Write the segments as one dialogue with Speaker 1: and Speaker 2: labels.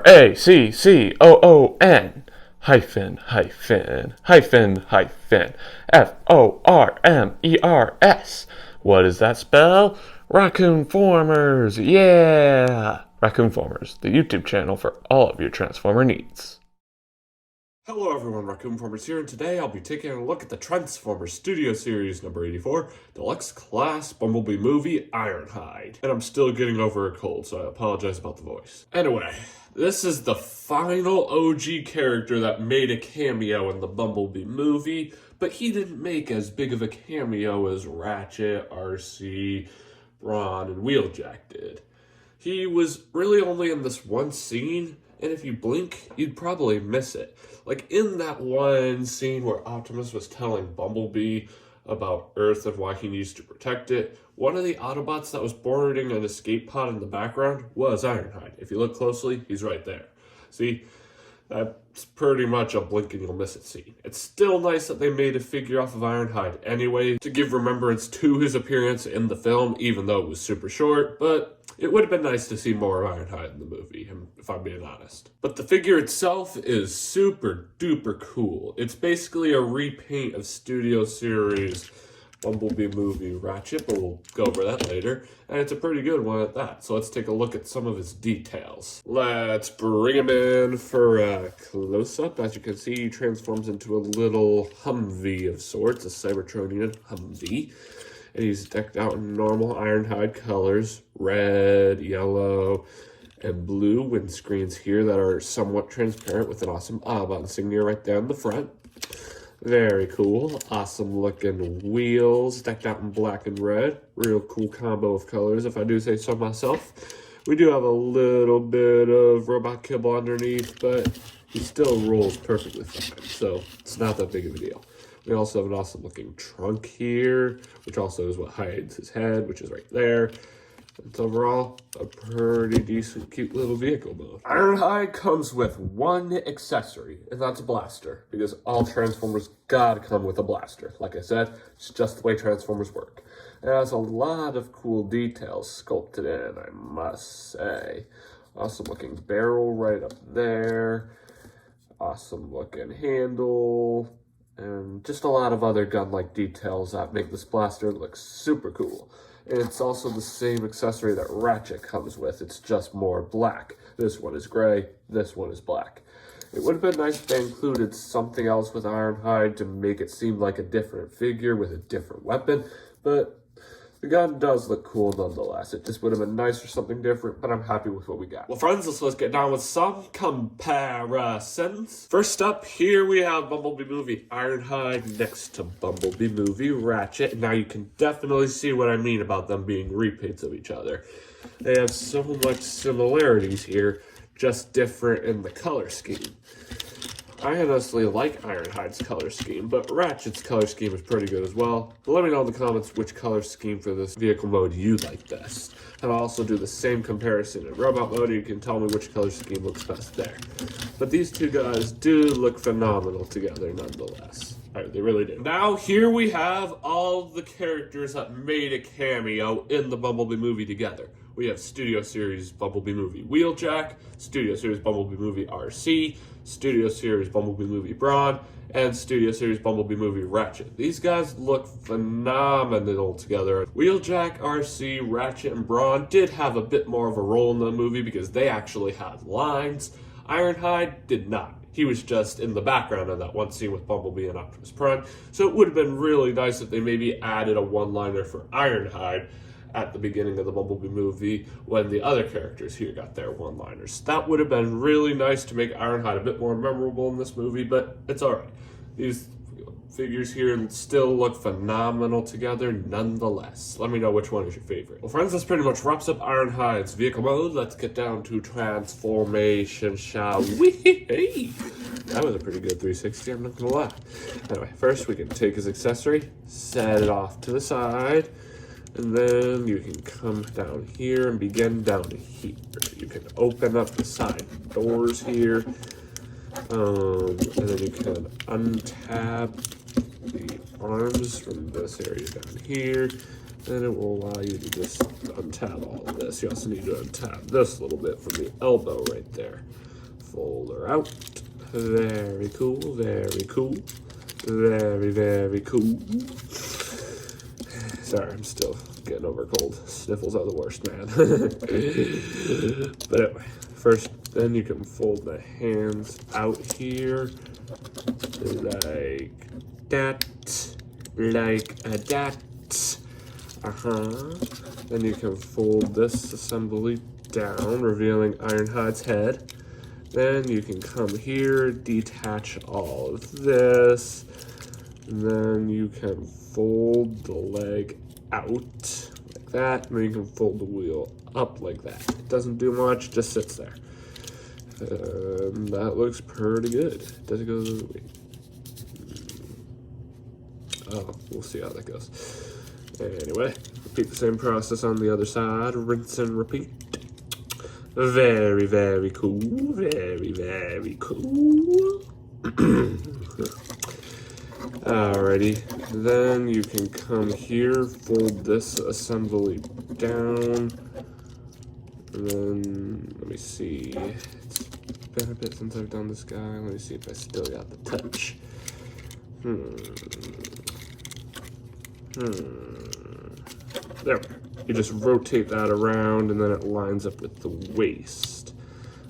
Speaker 1: Raccoon hyphen hyphen hyphen hyphen Formers. What does that spell? Raccoon-Formers, yeah! Raccoon-Formers, the YouTube channel for all of your Transformer needs.
Speaker 2: Hello everyone, Raccoon-Formers here, and today I'll be taking a look at the Transformers Studio Series number 84, Deluxe Class Bumblebee movie, Ironhide. And I'm still getting over a cold, so I apologize about the voice. Anyway, this is the final OG character that made a cameo in the Bumblebee movie, but he didn't make as big of a cameo as Ratchet, RC, Brawn, and Wheeljack did. He was really only in this one scene, and if you blink, you'd probably miss it. Like in that one scene where Optimus was telling Bumblebee about Earth and why he needs to protect it, one of the Autobots that was boarding an escape pod in the background was Ironhide. If you look closely, he's right there. See, that's pretty much a blink and you'll miss it scene. It's still nice that they made a figure off of Ironhide anyway to give remembrance to his appearance in the film, even though it was super short, but it would have been nice to see more of Ironhide in the movie, if I'm being honest. But the figure itself is super duper cool. It's basically a repaint of Studio Series Bumblebee movie Ratchet, but we'll go over that later. And it's a pretty good one at that. So let's take a look at some of his details. Let's bring him in for a close-up. As you can see, he transforms into a little Humvee of sorts, a Cybertronian Humvee. And he's decked out in normal Ironhide colors, red, yellow, and blue windscreens here that are somewhat transparent with an awesome Autobot insignia right down the front. Very cool. Awesome looking wheels, decked out in black and red. Real cool combo of colors, if I do say so myself. We do have a little bit of robot kibble underneath, but he still rolls perfectly fine, so it's not that big of a deal. We also have an awesome looking trunk here, which also is what hides his head, which is right there. It's overall a pretty decent, cute little vehicle mode. Ironhide comes with one accessory, and that's a blaster, because all Transformers gotta come with a blaster. Like I said, it's just the way Transformers work. It has a lot of cool details sculpted in, I must say. Awesome looking barrel right up there. Awesome looking handle. And just a lot of other gun-like details that make this blaster look super cool. And it's also the same accessory that Ratchet comes with, it's just more black. This one is gray, this one is black. It would have been nice if they included something else with Ironhide to make it seem like a different figure with a different weapon, but the gun does look cool nonetheless. It just would have been nice for something different, but I'm happy with what we got. Well, friends, let's get down with some comparisons. First up, here we have Bumblebee movie Ironhide next to Bumblebee movie Ratchet. Now you can definitely see what I mean about them being repaints of each other. They have so much similarities here, just different in the color scheme. I honestly like Ironhide's color scheme, but Ratchet's color scheme is pretty good as well. But let me know in the comments which color scheme for this vehicle mode you like best. And I'll also do the same comparison in robot mode, and you can tell me which color scheme looks best there. But these two guys do look phenomenal together nonetheless. Alright, they really do. Now here we have all the characters that made a cameo in the Bumblebee movie together. We have Studio Series Bumblebee movie Wheeljack, Studio Series Bumblebee movie RC, Studio Series Bumblebee movie Brawn, and Studio Series Bumblebee movie Ratchet. These guys look phenomenal together. Wheeljack, RC, Ratchet, and Brawn did have a bit more of a role in the movie because they actually had lines. Ironhide did not. He was just in the background of that one scene with Bumblebee and Optimus Prime. So it would have been really nice if they maybe added a one-liner for Ironhide at the beginning of the Bumblebee movie when the other characters here got their one-liners. That would have been really nice to make Ironhide a bit more memorable in this movie, but it's alright. These figures here still look phenomenal together nonetheless. Let me know which one is your favorite. Well, friends, this pretty much wraps up Ironhide's vehicle mode. Let's get down to transformation, shall we? Hey! That was a pretty good 360, I'm not gonna lie. Anyway, first we can take his accessory, set it off to the side, and then you can come down here and begin down here. You can open up the side doors here. And then you can untab the arms from this area down here. And it will allow you to just untab all of this. You also need to untab this little bit from the elbow right there. fold her out. Very cool, very cool. Very, very cool. Sorry, I'm still getting over a cold. Sniffles are the worst, man. But anyway, first, then you can fold the hands out here like that, like that. Then you can fold this assembly down, revealing Ironhide's head. Then you can come here, detach all of this, and then you can fold the leg out like that, and then you can fold the wheel up like that. It doesn't do much, just sits there. That looks pretty good. Does it go the way? Oh, we'll see how that goes. Anyway, repeat the same process on the other side. Rinse and repeat. Very, very cool. Very, very cool. Alrighty. Then you can come here, fold this assembly down. And then, let me see. It's been a bit since I've done this guy. Let me see if I still got the touch. There. You just rotate that around, and then it lines up with the waist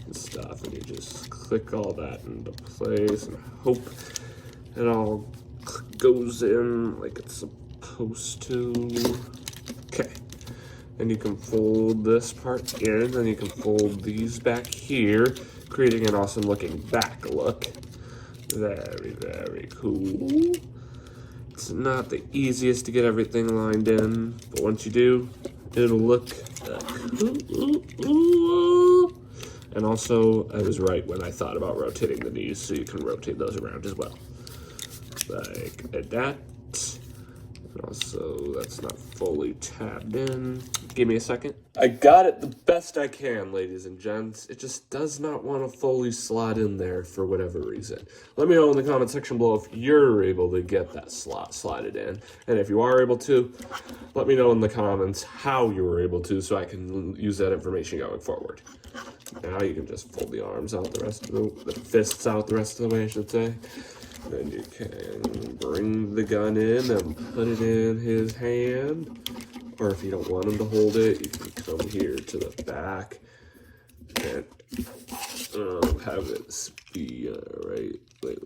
Speaker 2: and stuff. And you just click all that into place and hope it all goes in like it's supposed to. Okay. And you can fold this part in, and you can fold these back here, creating an awesome looking back look. Very, very cool. It's not the easiest to get everything lined in, but once you do, it'll look cool. And also, I was right when I thought about rotating the knees, so you can rotate those around as well. Like that. And also, that's not fully tabbed in. Give me a second. I got it the best I can, ladies and gents. It just does not want to fully slot in there for whatever reason. Let me know in the comment section below if you're able to get that slot slotted in. And if you are able to, let me know in the comments how you were able to, so I can use that information going forward. Now you can just fold the arms out the rest of the fists out the rest of the way, I should say. Then you can bring the gun in and put it in his hand. Or if you don't want him to hold it, you can come here to the back and have it be right. Wait.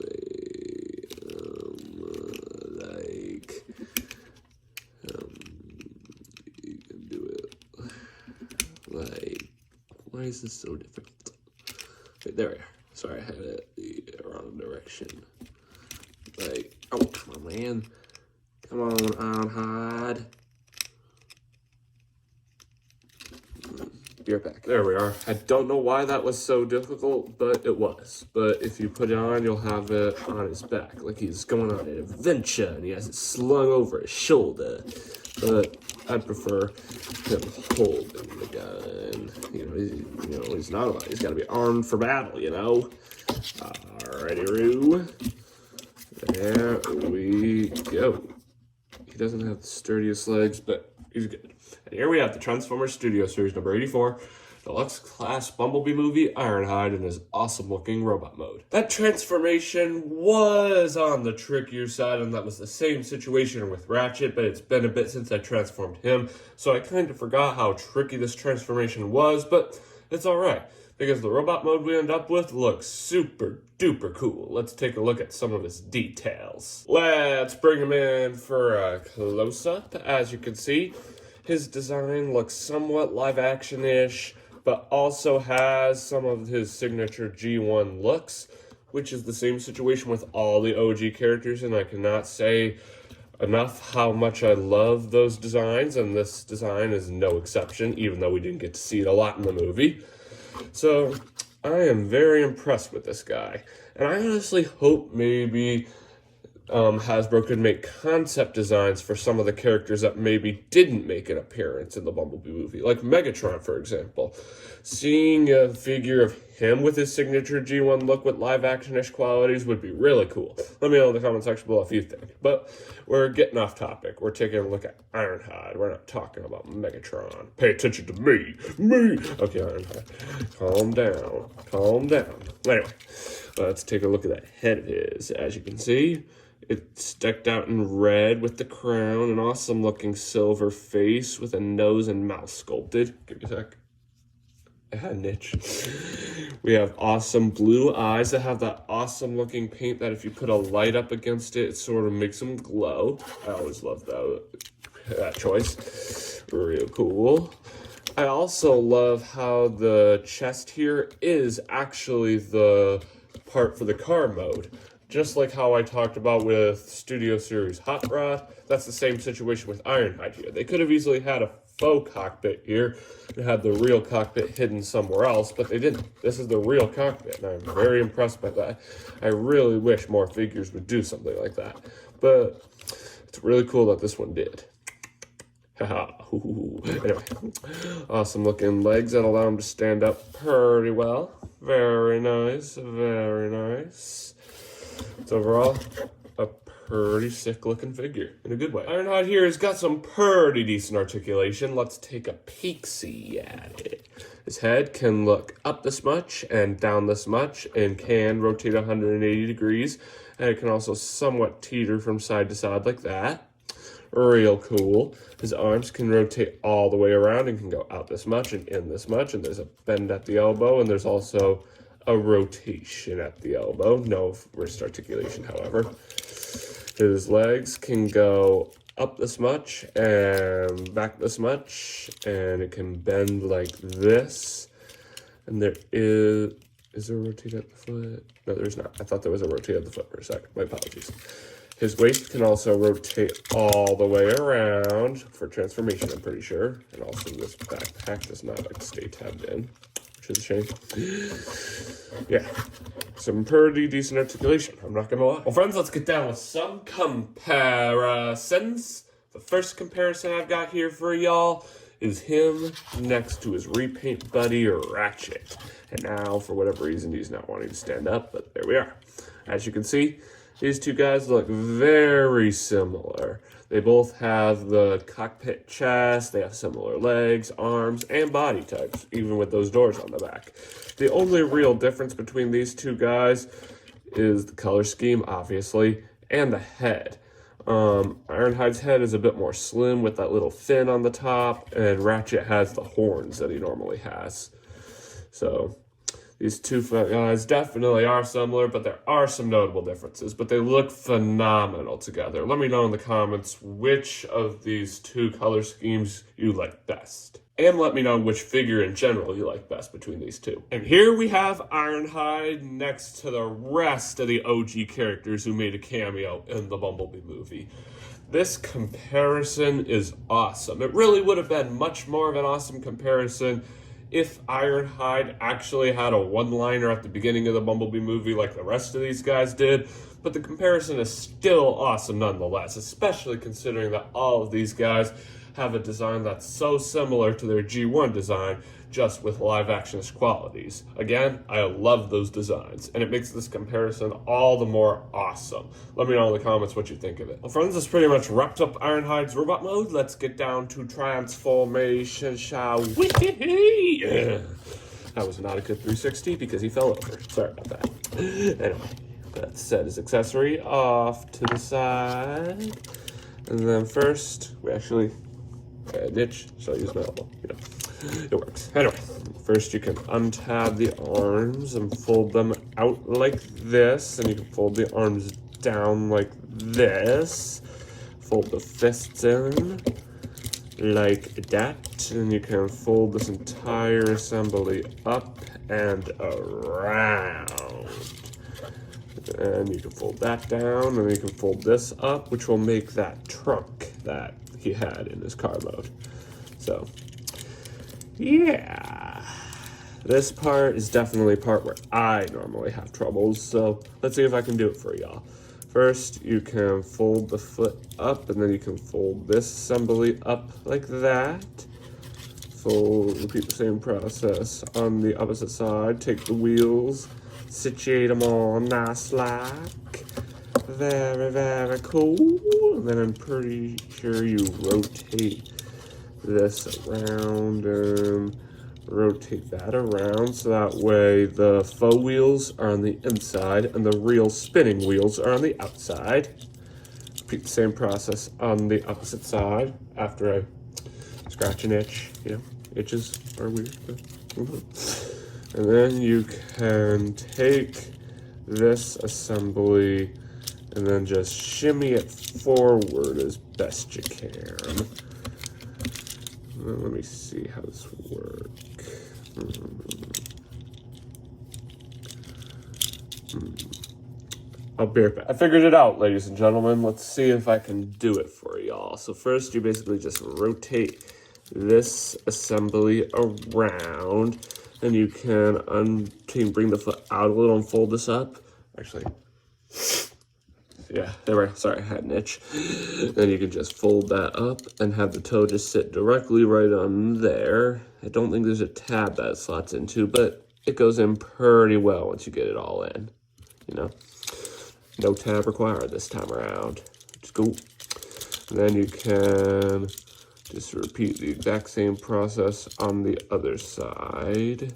Speaker 2: You can do it like. Why is this so difficult? Wait, there we are. Sorry, I had it the wrong direction. Like, oh, come on, man. Come on, Ironhide. Be right back. There we are. I don't know why that was so difficult, but it was. But if you put it on, you'll have it on his back, like he's going on an adventure, and he has it slung over his shoulder. But I'd prefer him holding the gun. He's not about. He's got to be armed for battle. Alrighty, Roo. There we go. He doesn't have the sturdiest legs, but he's good. And here we have the Transformers Studio Series number 84, Deluxe Class Bumblebee movie, Ironhide, in his awesome looking robot mode. That transformation was on the trickier side, and that was the same situation with Ratchet, but it's been a bit since I transformed him, so I kind of forgot how tricky this transformation was, but it's alright, because the robot mode we end up with looks super duper cool. Let's take a look at some of his details. Let's bring him in for a close-up. As you can see, his design looks somewhat live-action-ish, but also has some of his signature G1 looks, which is the same situation with all the OG characters, and I cannot say enough how much I love those designs, and this design is no exception, even though we didn't get to see it a lot in the movie. So, I am very impressed with this guy, and I honestly hope maybe Hasbro could make concept designs for some of the characters that maybe didn't make an appearance in the Bumblebee movie, like Megatron, for example. Seeing a figure of him with his signature G1 look with live-action-ish qualities would be really cool. Let me know in the comment section below if you think. But we're getting off topic. We're taking a look at Ironhide. We're not talking about Megatron. Pay attention to me. Me! Okay, Ironhide. Calm down. Calm down. Anyway, let's take a look at that head of his. As you can see, it's decked out in red with the crown, an awesome looking silver face with a nose and mouth sculpted. Give me a sec. I had an itch. We have awesome blue eyes that have that awesome looking paint that if you put a light up against it, it sort of makes them glow. I always love that choice. Real cool. I also love how the chest here is actually the part for the car mode. Just like how I talked about with Studio Series Hot Rod, that's the same situation with Ironhide here. They could have easily had a faux cockpit here and had the real cockpit hidden somewhere else, but they didn't. This is the real cockpit, and I'm very impressed by that. I really wish more figures would do something like that, but it's really cool that this one did. Haha. Anyway, awesome looking legs that allow him to stand up pretty well. Very nice, very nice. It's overall a pretty sick looking figure in a good way. Ironhide here has got some pretty decent articulation. Let's take a peek-see at it. His head can look up this much and down this much and can rotate 180 degrees. And it can also somewhat teeter from side to side like that. Real cool. His arms can rotate all the way around and can go out this much and in this much. And there's a bend at the elbow, and there's also a rotation at the elbow. No wrist articulation, however. His legs can go up this much and back this much, and it can bend like this. And there is there a rotate at the foot? No, there's not. I thought there was a rotate at the foot for a second. My apologies. His waist can also rotate all the way around for transformation, I'm pretty sure. And also this backpack does not like stay tabbed in, which is a shame. Yeah, some pretty decent articulation, I'm not gonna lie. Well, friends, let's get down with some comparisons. The first comparison I've got here for y'all is him next to his repaint buddy, Ratchet. And now, for whatever reason, he's not wanting to stand up, but there we are. As you can see, these two guys look very similar. They both have the cockpit chest, they have similar legs, arms, and body types, even with those doors on the back. The only real difference between these two guys is the color scheme, obviously, and the head. Ironhide's head is a bit more slim with that little fin on the top, and Ratchet has the horns that he normally has. So these two guys definitely are similar, but there are some notable differences, but they look phenomenal together. Let me know in the comments which of these two color schemes you like best. And let me know which figure in general you like best between these two. And here we have Ironhide next to the rest of the OG characters who made a cameo in the Bumblebee movie. This comparison is awesome. It really would have been much more of an awesome comparison if Ironhide actually had a one-liner at the beginning of the Bumblebee movie like the rest of these guys did, but the comparison is still awesome nonetheless, especially considering that all of these guys have a design that's so similar to their G1 design, just with live-actionist qualities. Again, I love those designs, and it makes this comparison all the more awesome. Let me know in the comments what you think of it. Well, friends, this pretty much wraps up Ironhide's robot mode. Let's get down to transformation, shall we? That was not a good 360 because he fell over. Sorry about that. Anyway, let's set his accessory off to the side. And then first, we actually a niche, so I use my elbow, you know, it works. Anyway, first you can untab the arms and fold them out like this, and you can fold the arms down like this, fold the fists in like that, and you can fold this entire assembly up and around. And you can fold that down, and you can fold this up, which will make that trunk that he had in his car mode. So, yeah. This part is definitely a part where I normally have troubles, so let's see if I can do it for y'all. First, you can fold the foot up, and then you can fold this assembly up like that. Repeat the same process on the opposite side. Take the wheels, situate them all nice like. Very, very cool. And then I'm pretty sure you rotate this around and rotate that around so that way the faux wheels are on the inside and the real spinning wheels are on the outside. Repeat the same process on the opposite side after I scratch an itch. Itches are weird. And then you can take this assembly and then just shimmy it forward as best you can. Let me see how this works. I'll be right back. I figured it out, ladies and gentlemen. Let's see if I can do it for y'all. So first, you basically just rotate this assembly around, and you can bring the foot out a little and fold this up. Actually, yeah, there we go. Sorry, I had an itch. Then you can just fold that up and have the toe just sit directly right on there. I don't think there's a tab that it slots into, but it goes in pretty well once you get it all in, No tab required this time around. Just go. And then you can just repeat the exact same process on the other side.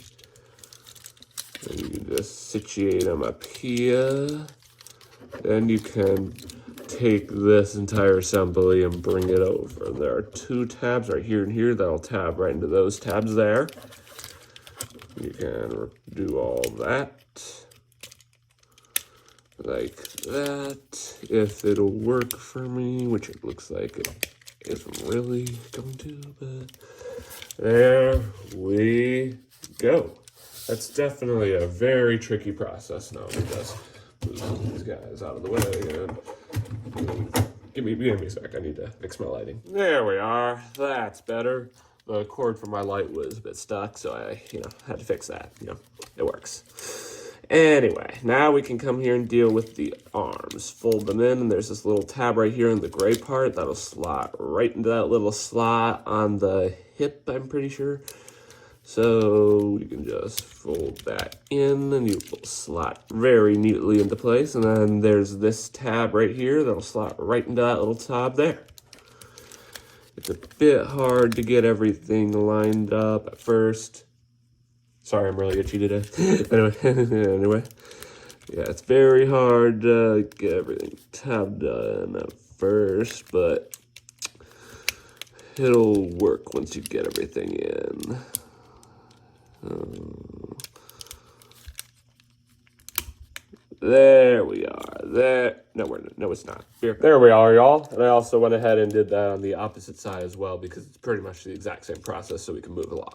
Speaker 2: And you can just situate them up here. Then you can take this entire assembly and bring it over. There are two tabs right here and here that'll tab right into those tabs there. You can do all that like that, if it'll work for me, which it looks like it isn't really going to, but there we go. That's definitely a very tricky process. Now we just move these guys out of the way and give me a sec. I need to fix my lighting. There we are. That's better. The cord for my light was a bit stuck, so I, had to fix that. It works. Anyway, now we can come here and deal with the arms. Fold them in, and there's this little tab right here in the gray part that'll slot right into that little slot on the hip, I'm pretty sure. So you can just fold that in, and you will slot very neatly into place. And then there's this tab right here that'll slot right into that little tab there. It's a bit hard to get everything lined up at first. Sorry, I'm really itchy today. anyway, yeah, it's very hard to get everything tabbed in at first, but it'll work once you get everything in. There we are. No, it's not. There we are, y'all. And I also went ahead and did that on the opposite side as well because it's pretty much the exact same process, so we can move along.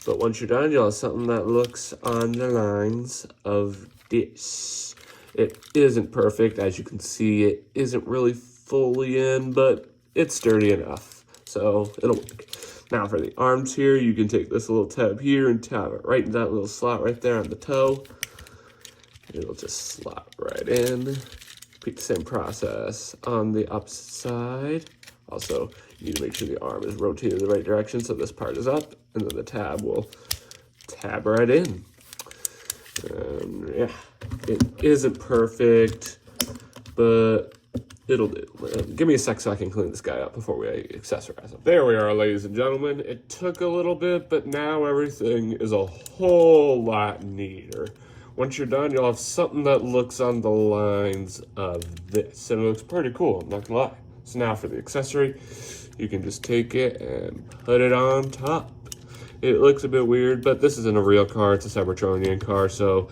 Speaker 2: But once you're done, you'll have something that looks on the lines of this. It isn't perfect. As you can see, it isn't really fully in, but it's sturdy enough, so it'll work. Now for the arms here, you can take this little tab here and tab it right in that little slot right there on the toe. It'll just slot right in. Repeat the same process on the opposite side. Also, you need to make sure the arm is rotated the right direction so this part is up, and then the tab will tab right in. Yeah, it isn't perfect, but it'll do. Give me a sec so I can clean this guy up before we accessorize him. There we are, ladies and gentlemen. It took a little bit, but now everything is a whole lot neater. Once you're done, you'll have something that looks on the lines of this, and it looks pretty cool, I'm not gonna lie. So now for the accessory, you can just take it and put it on top. It looks a bit weird, but this isn't a real car, it's a Cybertronian car, so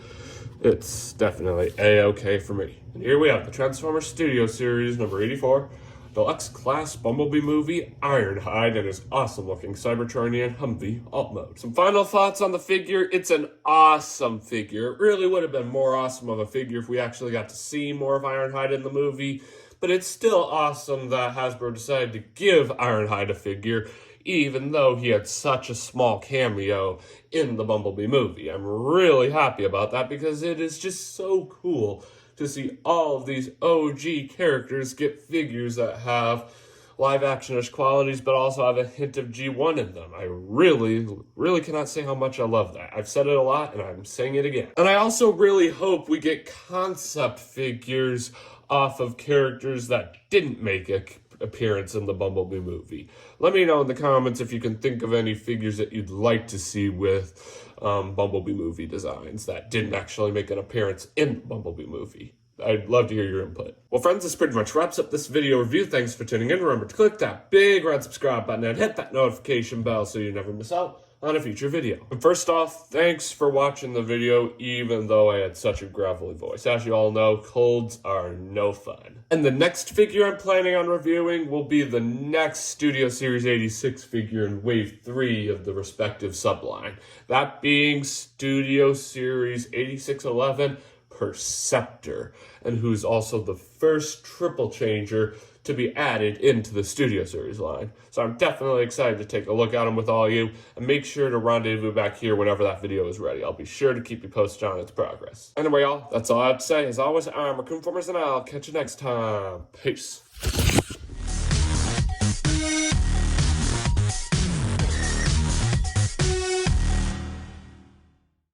Speaker 2: it's definitely A-okay for me. And here we have the Transformers Studio Series number 84, Deluxe Class Bumblebee movie, Ironhide, and his awesome looking Cybertronian Humvee alt mode. Some final thoughts on the figure. It's an awesome figure. It really would have been more awesome of a figure if we actually got to see more of Ironhide in the movie, but it's still awesome that Hasbro decided to give Ironhide a figure, even though he had such a small cameo in the Bumblebee movie. I'm really happy about that because it is just so cool to see all of these OG characters get figures that have live action-ish qualities, but also have a hint of G1 in them. I really, really cannot say how much I love that. I've said it a lot, and I'm saying it again. And I also really hope we get concept figures off of characters that didn't make it appearance in the Bumblebee movie. Let me know in the comments if you can think of any figures that you'd like to see with Bumblebee movie designs that didn't actually make an appearance in the Bumblebee movie. I'd love to hear your input. Well, friends, this pretty much wraps up this video review. Thanks for tuning in. Remember to click that big red subscribe button and hit that notification bell so you never miss out on a future video. And first off, thanks for watching the video, even though I had such a gravelly voice. As you all know, colds are no fun. And the next figure I'm planning on reviewing will be the next Studio Series 86 figure in Wave 3 of the respective subline. That being Studio Series 8611 Preceptor, and who's also the first triple changer to be added into the Studio Series line. So I'm definitely excited to take a look at them with all of you, and make sure to rendezvous back here whenever that video is ready. I'll be sure to keep you posted on its progress. Anyway, y'all, that's all I have to say. As always, I'm Raccoon-Formers, and I'll catch you next time. Peace.